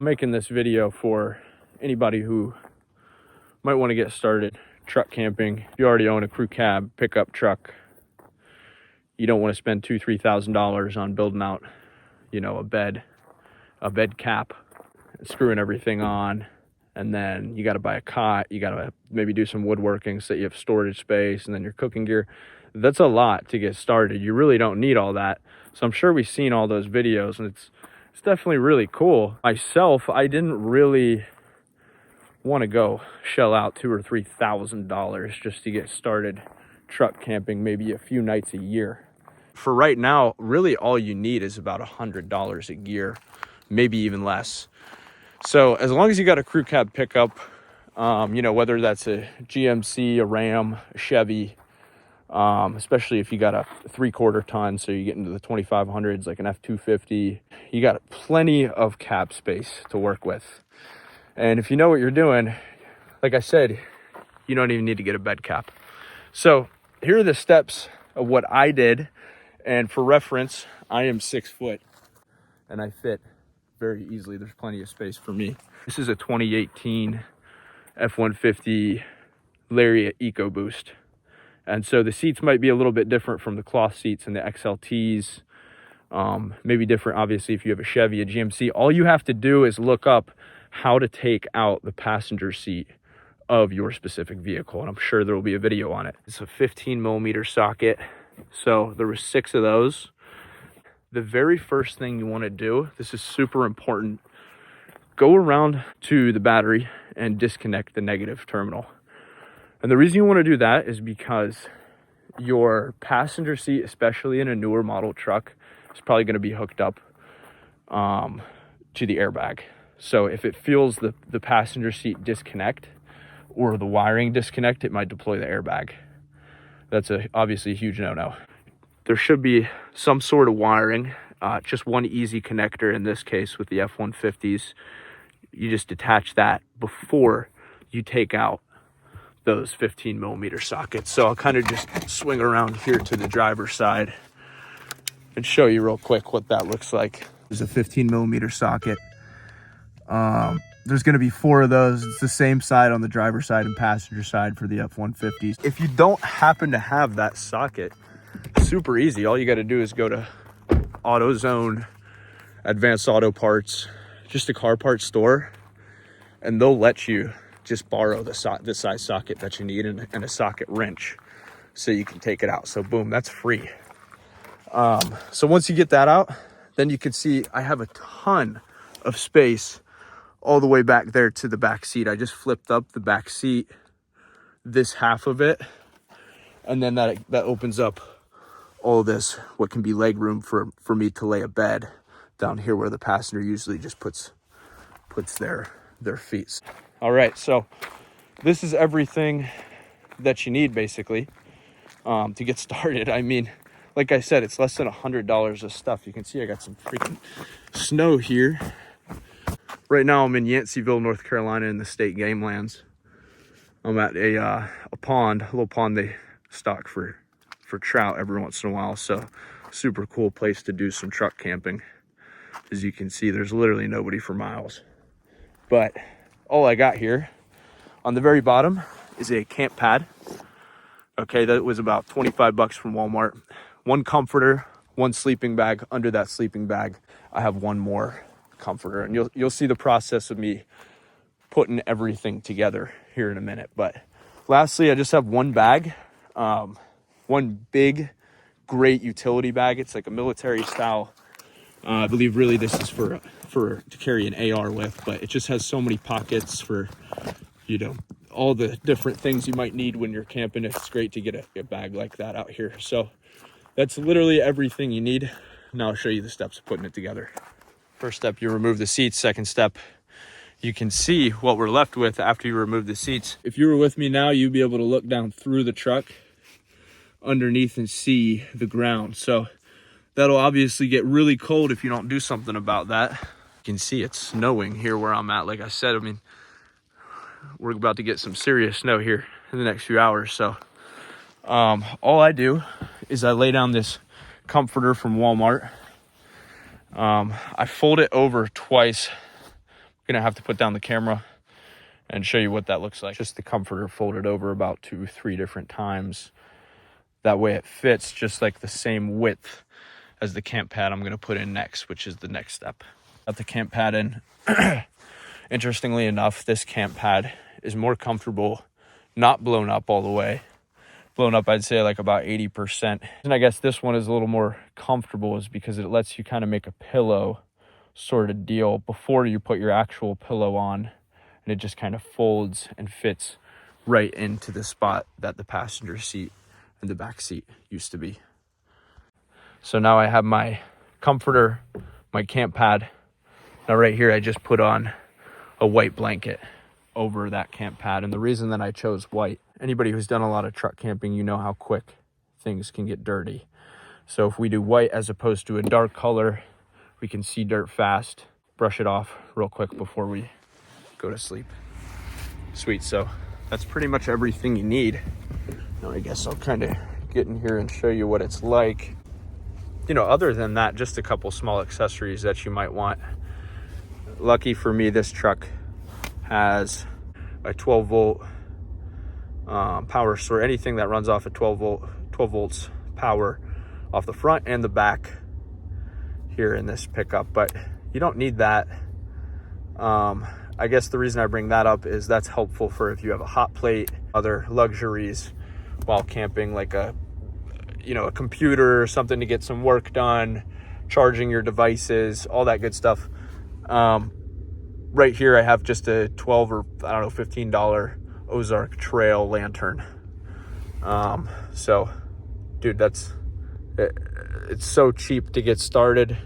I'm making this video for anybody who might want to get started truck camping. If you already own a crew cab, pickup truck, you don't want to spend $2,000-$3,000 on building out, you know, a bed cap, screwing everything on, and then you got to buy a cot, you got to maybe do some woodworking so that you have storage space, and then your cooking gear. That's a lot to get started. You really don't need all that. So I'm sure we've seen all those videos, and it's definitely really cool. Myself, I didn't really want to go shell out $2,000 or $3,000 just to get started truck camping, maybe a few nights a year. For right now, really all you need is about $100 a year, maybe even less. So as long as you got a crew cab pickup, you know, whether that's a GMC, a Ram, a Chevy, especially if you got a 3/4 ton, so you get into the 2500s like an F250, you got plenty of cab space to work with. And if you know what you're doing, like I said, you don't even need to get a bed cap. So here are the steps of what I did. And for reference, I am 6 foot and I fit very easily. There's plenty of space for me. This is a 2018 F-150 Lariat EcoBoost. And so the seats might be a little bit different from the cloth seats and the XLTs. Maybe different, obviously, if you have a Chevy, a GMC. All you have to do is look up how to take out the passenger seat of your specific vehicle. And I'm sure there will be a video on it. It's a 15mm socket. So there were 6 of those. The very first thing you want to do, this is super important, go around to the battery and disconnect the negative terminal. And the reason you want to do that is because your passenger seat, especially in a newer model truck, is probably going to be hooked up to the airbag. So if it feels the passenger seat disconnect or the wiring disconnect, it might deploy the airbag. That's obviously a huge no-no. There should be some sort of wiring, just one easy connector in this case with the F-150s. You just detach that before you take out those 15mm sockets. So I'll kind of just swing around here to the driver's side and show you real quick what that looks like. There's a 15mm socket. There's going to be 4 of those. It's the same side on the driver's side and passenger side for the F-150s. If you don't happen to have that socket, super easy. All you got to do is go to AutoZone, Advanced Auto Parts, just a car parts store, and they'll let you just borrow the size socket that you need and a socket wrench so you can take it out. So boom, that's free. So once you get that out, then you can see I have a ton of space all the way back there to the back seat. I just flipped up the back seat, this half of it, and then that opens up all this, what can be leg room for me to lay a bed down here where the passenger usually just puts their feet. All right, so this is everything that you need basically to get started. I mean, like I said, it's less than $100 of stuff. You can see I got some freaking snow here. Right now I'm in Yanceyville, North Carolina in the state game lands. I'm at a little pond they stock for trout every once in a while. So super cool place to do some truck camping. As you can see, there's literally nobody for miles. But all I got here on the very bottom is a camp pad. Okay, that was about 25 bucks from Walmart. 1 comforter, 1 sleeping bag. Under that sleeping bag, I have 1 more comforter. And you'll see the process of me putting everything together here in a minute. But lastly, I just have 1 bag, 1 big, great utility bag. It's like a military style. I believe really this is for to carry an AR with, but it just has so many pockets for, you know, all the different things you might need when you're camping. It's great to get a bag like that out here. So that's literally everything you need. Now I'll show you the steps of putting it together. First step, you remove the seats. Second step, you can see what we're left with after you remove the seats. If you were with me now, you'd be able to look down through the truck underneath and see the ground. So that'll obviously get really cold if you don't do something about that. You can see it's snowing here where I'm at. Like I said, I mean, we're about to get some serious snow here in the next few hours. So all I do is I lay down this comforter from Walmart. I fold it over twice gonna have to put down the camera and show you what that looks like. Just the comforter folded over about 2-3 different times. That way it fits just like the same width as the camp pad I'm gonna put in next, which is the next step. Got the camp pad in. Interestingly enough, this camp pad is more comfortable, not blown up all the way. Blown up, I'd say like about 80%. And I guess this one is a little more comfortable is because it lets you kind of make a pillow sort of deal before you put your actual pillow on. And it just kind of folds and fits right into the spot that the passenger seat and the back seat used to be. So now I have my comforter, my camp pad. Now right here, I just put on a white blanket over that camp pad. And the reason that I chose white, anybody who's done a lot of truck camping, you know how quick things can get dirty. So if we do white as opposed to a dark color, we can see dirt fast. Brush it off real quick before we go to sleep. Sweet, so that's pretty much everything you need. Now I guess I'll kind of get in here and show you what it's like. You know, other than that, just a couple small accessories that you might want. Lucky for me, this truck has a 12 volt power source. Anything that runs off a 12 volts power off the front and the back here in this pickup, but you don't need that. I guess the reason I bring that up is that's helpful for if you have a hot plate, other luxuries while camping, like a computer or something to get some work done, charging your devices, all that good stuff. Right here I have just a $12 or $15 Ozark Trail lantern. So dude, it's so cheap to get started.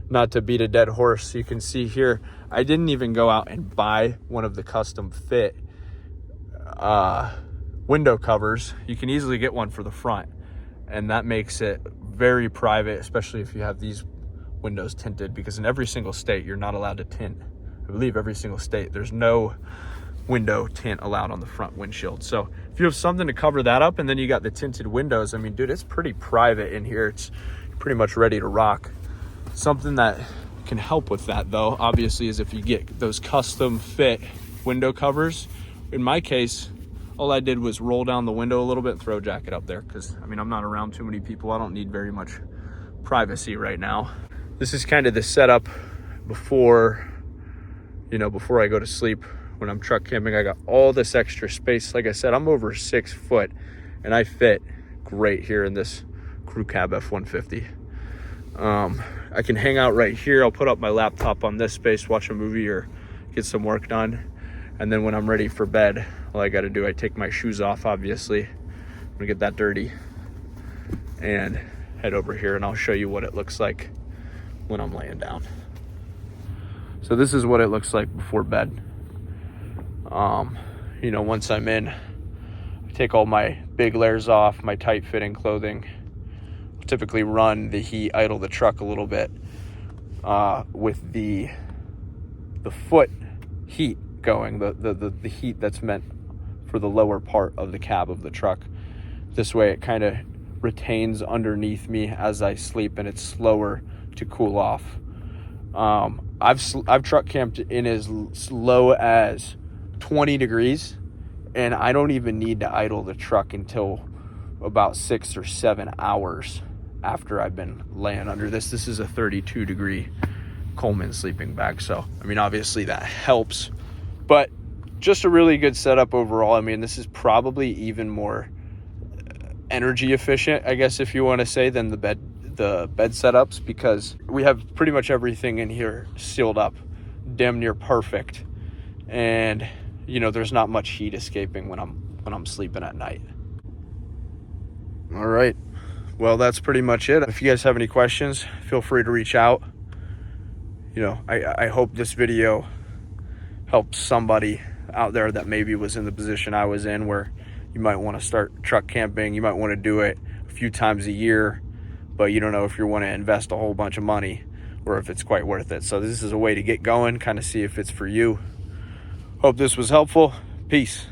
Not to beat a dead horse, you can see here I didn't even go out and buy one of the custom fit window covers. You can easily get one for the front, and that makes it very private, especially if you have these windows tinted, because in every single state you're not allowed to tint. I believe every single state there's no window tint allowed on the front windshield. So if you have something to cover that up and then you got the tinted windows, I mean, dude, it's pretty private in here. It's pretty much ready to rock. Something that can help with that though, obviously, is if you get those custom fit window covers. In my case, all I did was roll down the window a little bit and throw a jacket up there, because I mean, I'm not around too many people. I don't need very much privacy right now. This is kind of the setup before I go to sleep. When I'm truck camping, I got all this extra space. Like I said, I'm over 6 foot and I fit great here in this crew cab F-150. I can hang out right here. I'll put up my laptop on this space, watch a movie or get some work done. And then when I'm ready for bed, all I got to do, I take my shoes off, obviously. I'm gonna get that dirty and head over here, and I'll show you what it looks like when I'm laying down. So this is what it looks like before bed. Once I'm in, I take all my big layers off, my tight fitting clothing. I'll typically run the heat, idle the truck a little bit with the foot heat going, the heat that's meant for the lower part of the cab of the truck. This way it kind of retains underneath me as I sleep, and it's slower to cool off. I've truck camped in as low as 20 degrees, and I don't even need to idle the truck until about 6 or 7 hours after I've been laying under this. This is a 32 degree Coleman sleeping bag, so I mean, obviously that helps, but just a really good setup overall. I mean, this is probably even more energy efficient, I guess, if you want to say, than the bed setups, because we have pretty much everything in here sealed up, damn near perfect, and there's not much heat escaping when I'm sleeping at night. All right, well, that's pretty much it. If you guys have any questions, feel free to reach out. I hope this video helped somebody out there that maybe was in the position I was in, where you might want to start truck camping. You might want to do it a few times a year, but you don't know if you want to invest a whole bunch of money or if it's quite worth it. So this is a way to get going, kind of see if it's for you. Hope this was helpful. Peace.